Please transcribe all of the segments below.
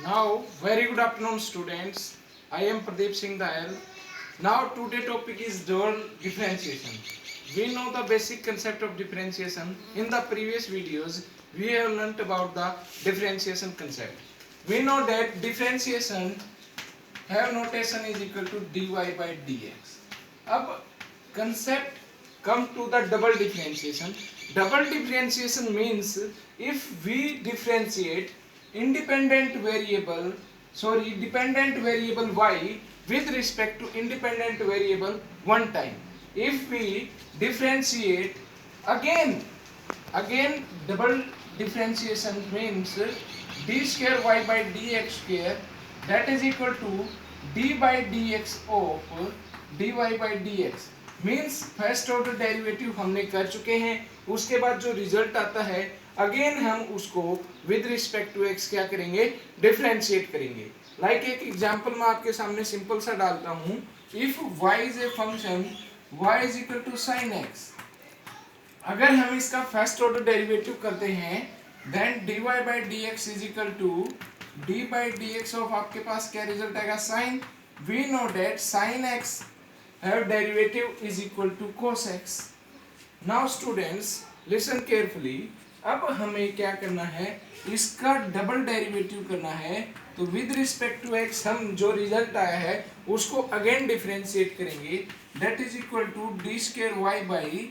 Now, very good afternoon, students. I am Pradeep Singh Dayal. Now, today topic is dual differentiation. We know the basic concept of differentiation. In the previous videos, we have learnt about the differentiation concept. We know that differentiation have notation is equal to dy by dx. अब concept come to the double differentiation. Double differentiation means if we differentiate dependent variable y with respect to independent variable one time. If we differentiate again double differentiation means d square y by dx square that is equal to d by dx of dy by dx means first order derivative हमने कर चुके हैं. उसके बाद जो result आता है again हम उसको विद रिस्पेक्ट टू एक्स क्या करेंगे, डिफरेंशिएट करेंगे. लाइक एक एग्जांपल मैं आपके सामने सिंपल सा डालता हूं. If y is a function y is equal to sin x, अगर हम इसका फर्स्ट ऑर्डर डेरिवेटिव करते हैं then dy by dx is equal to d by dx of आपके पास क्या रिजल्ट आएगा, sin. We know that sin x have derivative is equal to cos x. Now students listen carefully. अब हमें क्या करना है, इसका डबल डेरिवेटिव करना है. तो विद रिस्पेक्ट टू x हम जो रिजल्ट आया है उसको अगेन डिफरेंशिएट करेंगे. That is equal to d square y by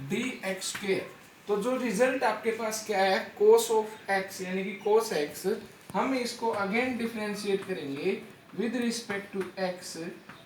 d x square. तो जो रिजल्ट आपके पास क्या है, cos ऑफ x यानी कि cos x, हम इसको अगेन डिफरेंशिएट करेंगे with respect to x.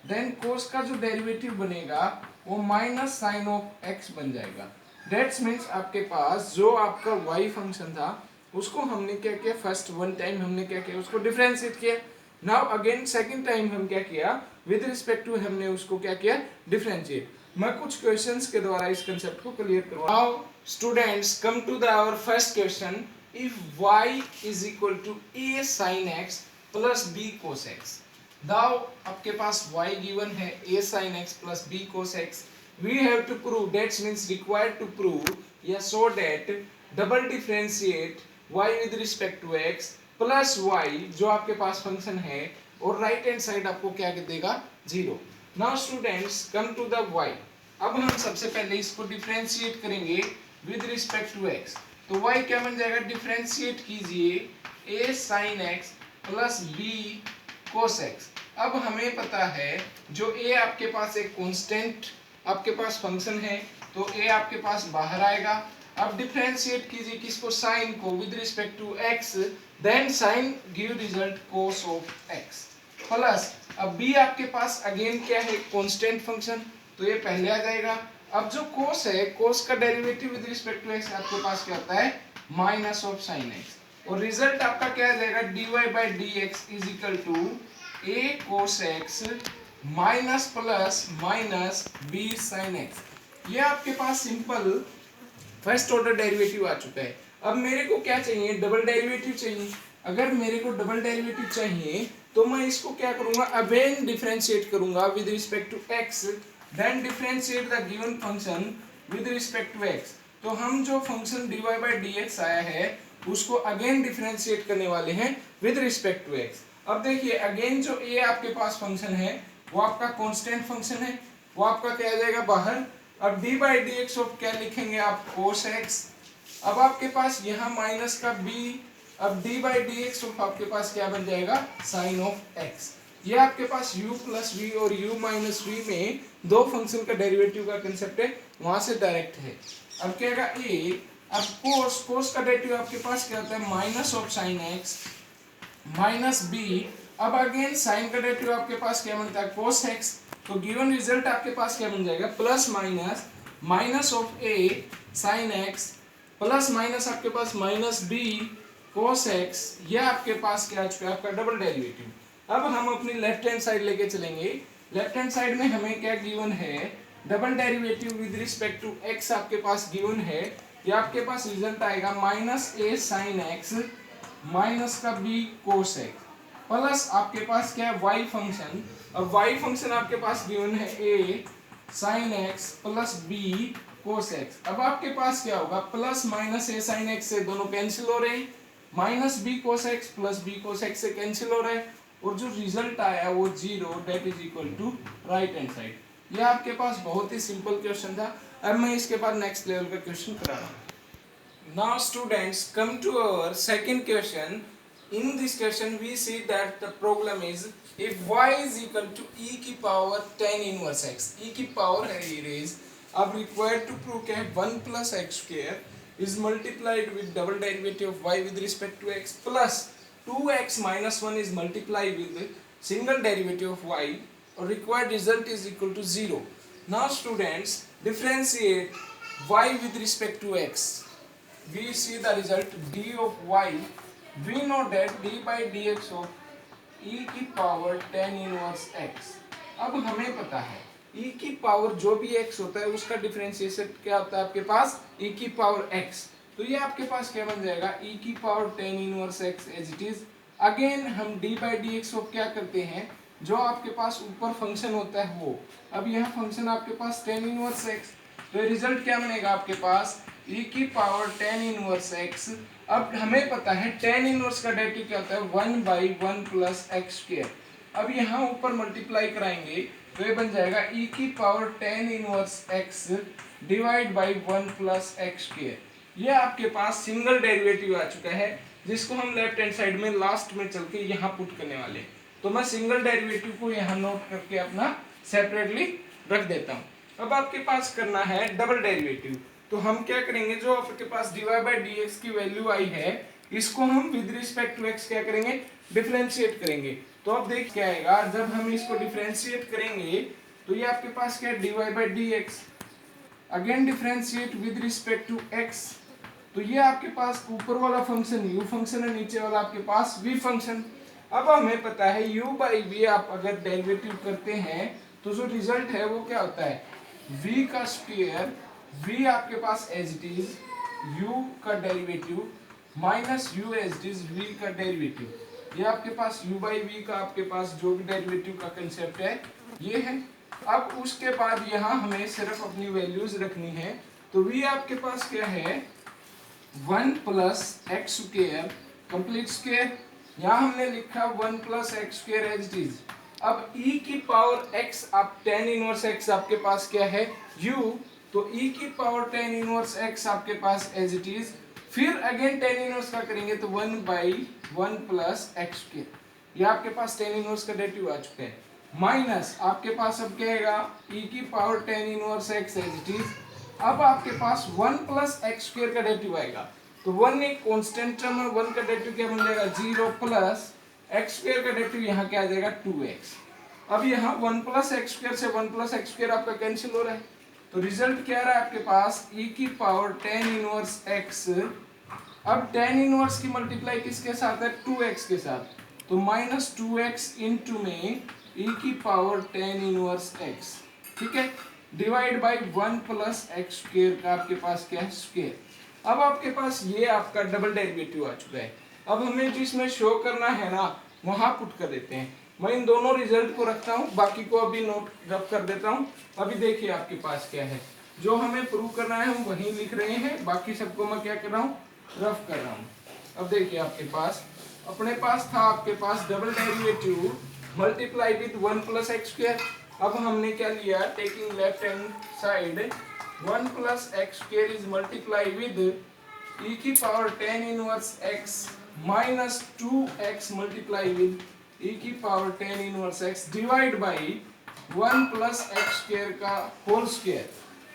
Then cos का जो डेरिवेटिव बनेगा वो माइनस साइन ऑफ एक्स बन जाएगा. दैट्स मीन्स आपके पास जो आपका y फंक्शन था उसको हमने क्या किया, फर्स्ट वन टाइम हमने क्या किया, उसको डिफरेंशिएट किया. नाउ अगेन सेकंड टाइम हम क्या किया, विद रिस्पेक्ट टू हमने उसको क्या किया, डिफरेंशिएट. मैं कुछ क्वेश्चंस के द्वारा इस कंसेप्ट को क्लियर करवा. Now students come to the our first question. If y is equal to a sin x plus b cos x. Now आपके पास y given है a sin x plus b cos x. We have to prove, that means required to prove या so that double differentiate y with respect to x plus y जो आपके पास function है और right hand side आपको क्या देगा, 0. Now students come to the y. अब हम सबसे पहले इसको डिफरेंशिएट करेंगे with respect to x. तो y क्या बन जाएगा, डिफरेंशिएट कीजिए a sin x plus b cos x. अब हमें पता है जो a आपके पास एक कांस्टेंट आपके पास फंक्शन है तो a आपके पास बाहर आएगा. अब डिफरेंशिएट कीजिए किसको, sin को with respect to x. Then sin give result cos of x plus अब b आपके पास अगेन क्या है, कांस्टेंट फंक्शन, तो ये पहले आ जाएगा. अब जो cos है, cos का derivative with respect to x आपके पास क्या होता है, माइनस ऑफ sin x. और रिजल्ट आपका क्या आ जाएगा, dy by dx is equal to a cos x minus plus minus b sin x. ये आपके पास सिंपल फर्स्ट ऑर्डर डेरिवेटिव आ चुका है. अब मेरे को क्या चाहिए, डबल डेरिवेटिव चाहिए. अगर मेरे को डबल डेरिवेटिव चाहिए तो मैं इसको क्या करूंगा, अगेन डिफरेंशिएट करूंगा with respect to x. Then differentiate the given function with respect to x. तो हम जो फंक्शन dy by dx आया है उसको अगेन डिफरेंशिएट करने वाले हैं विद रिस्पेक्ट टू x. अब देखिए अगेन जो a आपके पास फंक्शन है वो आपका कांस्टेंट फंक्शन है, वो आपका क्या आ जाएगा बाहर. अब d by dx ऑफ क्या लिखेंगे आप, cos x. अब आपके पास यहाँ माइनस का b. अब d by dx ऑफ आपके पास क्या बन जाएगा, sin ऑफ x. ये आपके पास u प्लस v और u माइनस v में दो फंक्शन का डेरिवेटिव का कंसेप्ट है, वहां से डायरेक्ट है. अब क्या आएगा a. अब cos का डेरिवेटिव आपके पास क्या होता है, minus of sin x minus b. अब अगेन साइन का डेरिवेटिव आपके पास क्या बनता है, cos x. तो गिवन रिजल्ट आपके पास क्या बन जाएगा, plus minus minus of a sin x plus minus आपके पास माइनस b cos x. यह आपके पास क्या आ चुका है, आपका डबल डेरिवेटिव. अब हम अपनी लेफ्ट हैंड साइड लेके चलेंगे. लेफ्ट हैंड साइड में हमें क्या गिवन है, double derivative with respect to x आपके पास गिवन है. ये आपके पास रिजल्ट आएगा minus a sin x minus का b cos x प्लस आपके पास क्या है, y फंक्शन. अब y फंक्शन आपके पास गिवन है a sin x plus b cos x. अब आपके पास क्या होगा, plus minus a sin x से दोनों कैंसिल हो रहे हैं. Minus b cos x plus B cos x से कैंसिल हो रहा है और जो रिजल्ट आया वो 0 that is equal to right hand side. ये आपके पास बहुत ही सिंपल क्वेश्चन था। अब मैं इसके बाद नेक्स्ट लेवल का क्वेश्चन करा रहा हूँ। Now students, come to our second question. In this question we see that the problem is if y is equal to e की power tan inverse x, e की power है ये raise, अब required to prove क्या है 1 plus x square is multiplied with double derivative of y with respect to x plus 2x minus 1 is multiplied with single derivative of y or required result is equal to 0. Now students, differentiate y with respect to x. We see the result d of y. We know that d by dx of e की power tan inverse x. अब हमें पता है e की power जो भी x होता है उसका डिफरेंशिएशन क्या होता है आपके पास e की पावर x. तो ये आपके पास क्या बन जाएगा e की power tan inverse x as it is. Again हम d by dx ऑफ क्या करते हैं जो आपके पास ऊपर फंक्शन होता है वो. अब यह फंक्शन आपके पास tan इनवर्स x, तो रिजल्ट क्या बनेगा आपके पास e की पावर tan इनवर्स x. अब हमें पता है tan इनवर्स का डेरिवेटिव क्या होता है 1 बाई 1 प्लस एक्स स्क्वायर. अब यहाँ ऊपर मल्टीप्लाई कराएंगे तो ये बन जाएगा e की power tan inverse x divide by 1 plus x square. ये आपके पास सिंगल डेरिवेटिव आ चुका है जिसको हम लेफ्ट हैंड साइड में लास्ट में चल के यहाँ पुट करने वाले. तो मैं सिंगल डेरिवेटिव को यहाँ नोट करके अपना सेपरेटली रख देता हूँ. अब आपके पास करना है डबल डेरिवेटिव. तो हम क्या करेंगे जो आपके पास dy by dx की वैल्यू आई है इसको हम विद रिस्पेक्ट टू x क्या करेंगे डिफरेंशिएट करेंगे. तो अब देख क्या आएगा जब हम इसको डिफरेंशिएट करेंगे तो ये आपके पास क्या है dy by dx. Again differentiate with respect to x. तो ये आपके पास ऊपर वाला फंक्शन u फंक्शन है, नीचे वाला आपके पास v फंक्शन. अब हमें पता है u by v आप अगर डेरिवेटिव करते हैं तो जो रिजल्ट है वो क्या होता है v का स्क्वायर, v आपके पास एज इट इज u का derivative minus u as it is v का डेरिवेटिव. ये आपके पास u by v का आपके पास जो भी डेरिवेटिव का कंसेप्ट है ये है. अब उसके बाद यहाँ हमें सिर्फ अपनी वैल्यूज रखनी है. तो v आपके पास क्या है 1 plus x square complete square. यहाँ हमने लिखा 1 plus x square as it is. अब e की पावर x आप tan इनवर्स x आपके पास क्या है u, तो e की पावर tan इनवर्स x आपके पास एज इट इज. फिर अगेन tan इनवर्स का करेंगे तो 1 बाई 1 प्लस एक्स स्क्वायर. ये आपके पास tan इनवर्स का डेरिवेटिव आ चुका है. माइनस आपके पास अब क्या आएगा e की power tan inverse x as it is. अब आपके पास 1 प्लस एक्स स्क्वायर का डेरिवेटिव आएगा. तो 1 एक कांस्टेंट टर्म है, 1 का डेरिवेटिव क्या बन जाएगा 0 प्लस एक्स स्क्वायर का डेरिवेटिव यहाँ क्या आ जाएगा 2x. अब यहाँ 1 प्लस एक्स स्क्वायर से 1 प्लस एक्स स्क्वायर आपका कैंसिल हो रहा है. तो रिजल्ट क्या आ रहा है आपके पास e की पावर tan इनवर्स x. अब tan इनवर्स की मल्टीप्लाई किसके साथ है 2x के साथ. तो माइनस 2x इंटू में e की पावर tan इनवर्स x. ठीक है, divide by 1 plus x square का आपके पास क्या है स्क्वायर. अब आपके पास ये आपका डबल डेरिवेटिव आ चुका है. अब हमें जिसमें शो करना है ना वहां पुट कर देते हैं. मैं इन दोनों रिजल्ट को रखता हूँ, बाकी को अभी नोट रफ कर देता हूँ. अभी देखिए आपके पास क्या है, जो हमें प्रूव करना है हम वही लिख रहे हैं, बाकी सबको मैं क्या कर रहा हूँ रफ कर रहा हूँ. अब देखिए आपके पास अपने पास था आपके पास double derivative multiply with 1 plus x square. अब हमने क्या लिया taking left hand side 1 plus x square is multiply with e की power tan inverse x minus 2x multiply with e की power tan inverse x divide by 1 plus x square का whole square.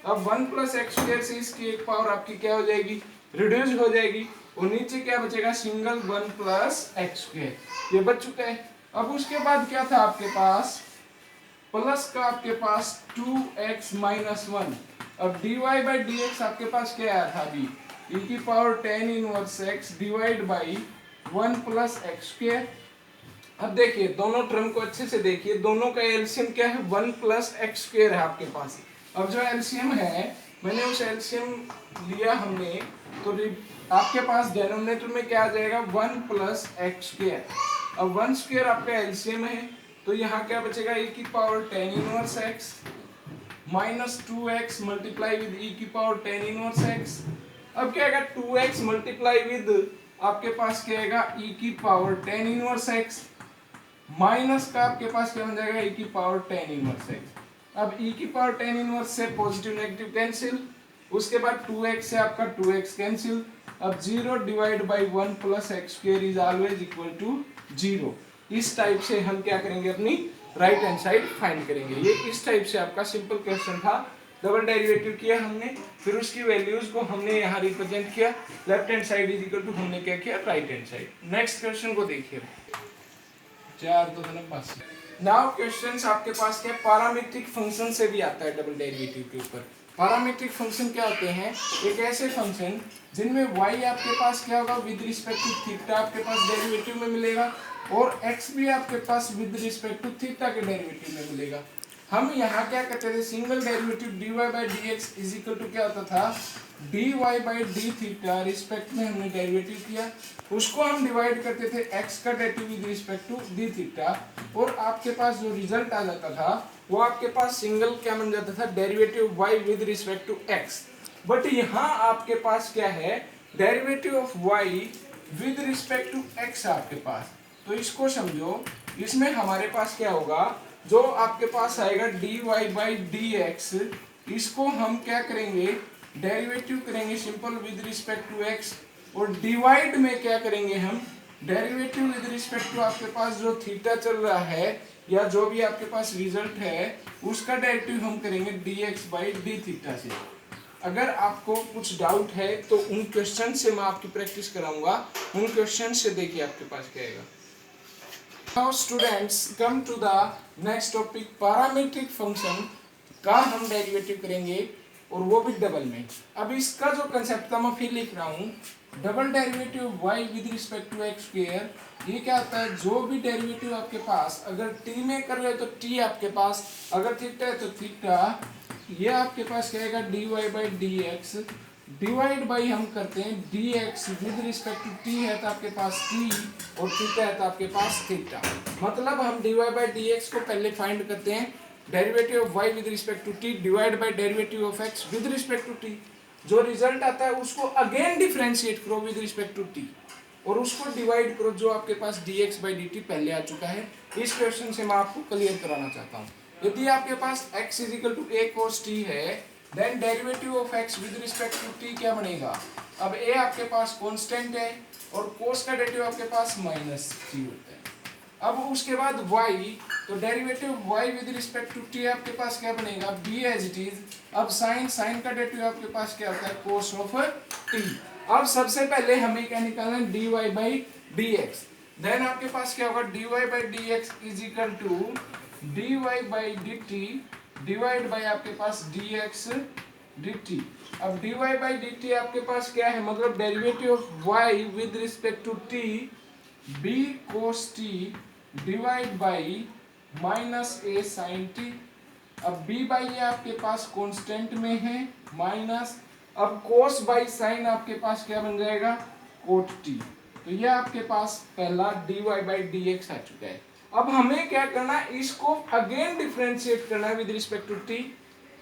अब 1 plus x square से इसकी एक power आपकी क्या हो जाएगी रिड्यूस हो जाएगी और नीचे क्या बचेगा सिंगल 1 प्लस एक्स स्क्वायर. ये बच चुका है. अब उसके बाद क्या था आपके पास प्लस का आपके पास 2x माइनस 1. अब dy बाई dx आपके पास क्या आया था अभी e की power tan inverse x divide by 1 plus x square. अब देखिए दोनों टर्म को अच्छे से देखिए, दोनों का एलसीएम क्या है 1 प्लस एक्स स्क्वायर है आपके पास. अब जो एलसीएम है मैंने उस एलसीएम लिया हमने, तो आपके पास डिनोमिनेटर में क्या आ जाएगा 1 प्लस एक्स स्क्वायर. अब 1 स्क्वायर आपका एलसीएम है तो यहाँ क्या बचेगा e की power tan inverse x minus 2x multiply with e की पावर tan इनवर्स x. अब क्या आएगा 2x मल्टीप्लाई विद आपके पास क्या आएगा e की power tan inverse x, minus का आपके पास क्या बन जाएगा e की पावर tan इनवर्स x। अब e की पावर tan इनवर्स से पॉजिटिव नेगेटिव कैंसिल, उसके बाद 2x से आपका 2x कैंसिल। अब 0 divide by 1 plus x square is always equal to 0। इस टाइप से हम क्या करेंगे अपनी राइट हैंड साइड फाइंड करेंगे। ये इस टाइप से आपका सिंपल क्वेश्चन था। डबल डेरिवेटिव किया हमने, फिर उसकी वैल्यूज को हमने यहाँ रिप्रेजेंट किया, left hand side is equal to हमने क्या किया right hand side. Next question को देखिए, 4 नाउ क्वेश्चंस आपके पास क्या पैरामीट्रिक फंक्शन से भी आता है डबल डेरिवेटिव के ऊपर। पैरामीट्रिक फंक्शन क्या होते हैं, एक ऐसे फंक्शन जिनमें y आपके पास क्या होगा विद रिस्पेक्ट टू थीटा आपके पास डेरिवेटिव में मिलेगा, और x भी आपके पास विद रिस्पेक्ट टू थीटा के डेरिवेटिव में मिलेगा। हम यहाँ क्या करते थे, single derivative dy by d x is equal to क्या होता था dy by d theta, respect में हमने डेरिवेटिव किया, उसको हम डिवाइड करते थे x का derivative with respect to d theta, और आपके पास जो रिजल्ट आ जाता था वो आपके पास सिंगल क्या बन जाता था derivative y with respect to x। But यहाँ आपके पास क्या है derivative of y with respect to x आपके पास। तो इसको समझो, इसमें हमारे पास क्या होगा, जो आपके पास आएगा dy बाई डी एक्स, इसको हम क्या करेंगे डेरिवेटिव करेंगे simple with respect to x, और डिवाइड में क्या करेंगे हम डेरिवेटिव विद रिस्पेक्ट टू आपके पास जो थीटा चल रहा है या जो भी आपके पास रिजल्ट है उसका डेरिवेटिव हम करेंगे dx बाई डी थीटा से। अगर आपको कुछ डाउट है तो उन क्वेश्चन से मैं आपकी प्रैक्टिस कराऊंगा, उन क्वेश्चन से देखिए आपके पास क्या आएगा। Now students come to the next topic, parametric function का हम डेरिवेटिव करेंगे और वो भी डबल में। अब इसका जो कंसेप्ट था मैं फिर लिख रहा हूँ, double derivative y with respect to x square, ये क्या होता है जो भी डेरिवेटिव आपके पास अगर t में कर रहे हो तो t आपके पास, अगर थीटा है तो थीटा, ये आपके पास क्या आएगा dy by d x, divide by हम करते हैं dx with respect to t है तो आपके पास t और थीटा है तो आपके पास थीटा। मतलब हम dy बाई dx को पहले फाइंड करते हैं derivative of y with respect to t divide by derivative of x with respect to t, जो रिजल्ट आता है उसको अगेन डिफरेंशिएट करो विद रिस्पेक्ट टू t और उसको डिवाइड करो जो आपके पास dx बाई dt पहले आ चुका है। इस क्वेश्चन से मैं आपको क्लियर कराना चाहता हूँ। यदि आपके पास x इज equal to a cos t है, then derivative of x with respect to t क्या बनेगा, अब a आपके पास कांस्टेंट है और cos का डेरिवेटिव आपके पास माइनस t होता है। अब उसके बाद y, तो derivative y with respect to t आपके पास क्या बनेगा b एज इट इज। अब साइन का डेरिवेटिव आपके पास क्या होता है cos ऑफ t। अब सबसे पहले हमें क्या निकालना है dy बाई dx, देन आपके पास क्या होगा dy by dx is equal to dy by dt divide by आपके पास dx dt। अब dy बाई dt आपके पास क्या है, मतलब derivative of y with respect to t b cos t divide by minus a sin t। अब b by ये आपके पास कांस्टेंट में है माइनस, अब cos बाई sin आपके पास क्या बन जाएगा cot t। तो ये आपके पास पहला dy बाई dx आ चुका है। अब हमें क्या करना है, इसको अगेन डिफरेंशिएट करना है विद रिस्पेक्ट टू t।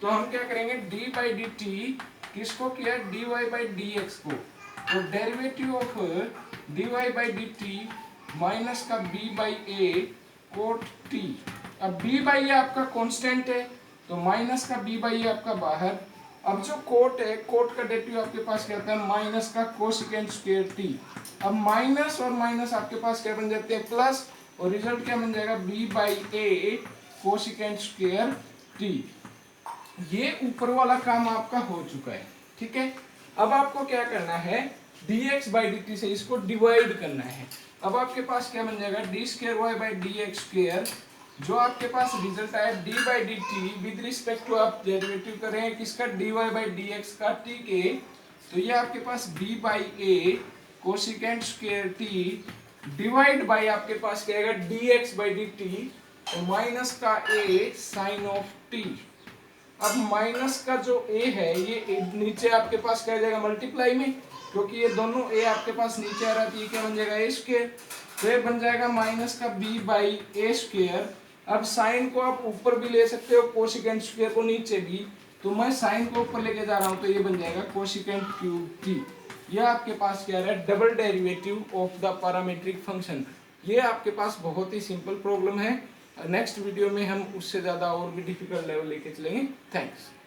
तो हम क्या करेंगे d बाई डी टी, किसको किया dy बाई dx को, तो derivative of dy by d t minus का b by a cot t। अब b बाई ए आपका कांस्टेंट है तो माइनस का b बाई ए आपका बाहर। अब जो कोट है, कोट का डेरिवेटिव आपके पास क्या होता है माइनस का कोसेकेंट स्क्वायर t। अब माइनस और माइनस आपके पास क्या बन जाते हैं प्लस, और रिजल्ट क्या बन जाएगा b by a cosecant square t। ये ऊपर वाला काम आपका हो चुका है, ठीक है। अब आपको क्या करना है dx बाई dt से इसको डिवाइड करना है। अब आपके पास क्या बन जाएगा d square y by d x square, जो आपके पास रिजल्ट आया d by d t with respect to आप डेरिवेटिव कर रहे हैं किसका dy बाई डी एक्स का t के, तो ये आपके पास b by a cosecant square t divide by आपके पास क्या आएगा dx बाई डी टी और माइनस का a साइन ऑफ t। अब माइनस का जो a है ये नीचे आपके पास क्या जाएगा मल्टीप्लाई में, क्योंकि ये दोनों a आपके पास नीचे आ रहा है, क्या बन जाएगा a स्क्वायर, तो ये बन जाएगा माइनस का b बाई ए स्क्वायर। अब साइन को आप ऊपर भी ले सकते हो, कोसेकेंट स्क्वायर को नीचे भी, तो मैं साइन को ऊपर लेके जा रहा हूँ तो ये बन जाएगा कोसेकेंट क्यूब t। यह आपके पास क्या है, double derivative of the parametric function. ये आपके पास बहुत ही सिंपल प्रॉब्लम है। नेक्स्ट वीडियो में हम उससे ज़्यादा और भी डिफिकल्ट लेवल लेके चलेंगे। थैंक्स।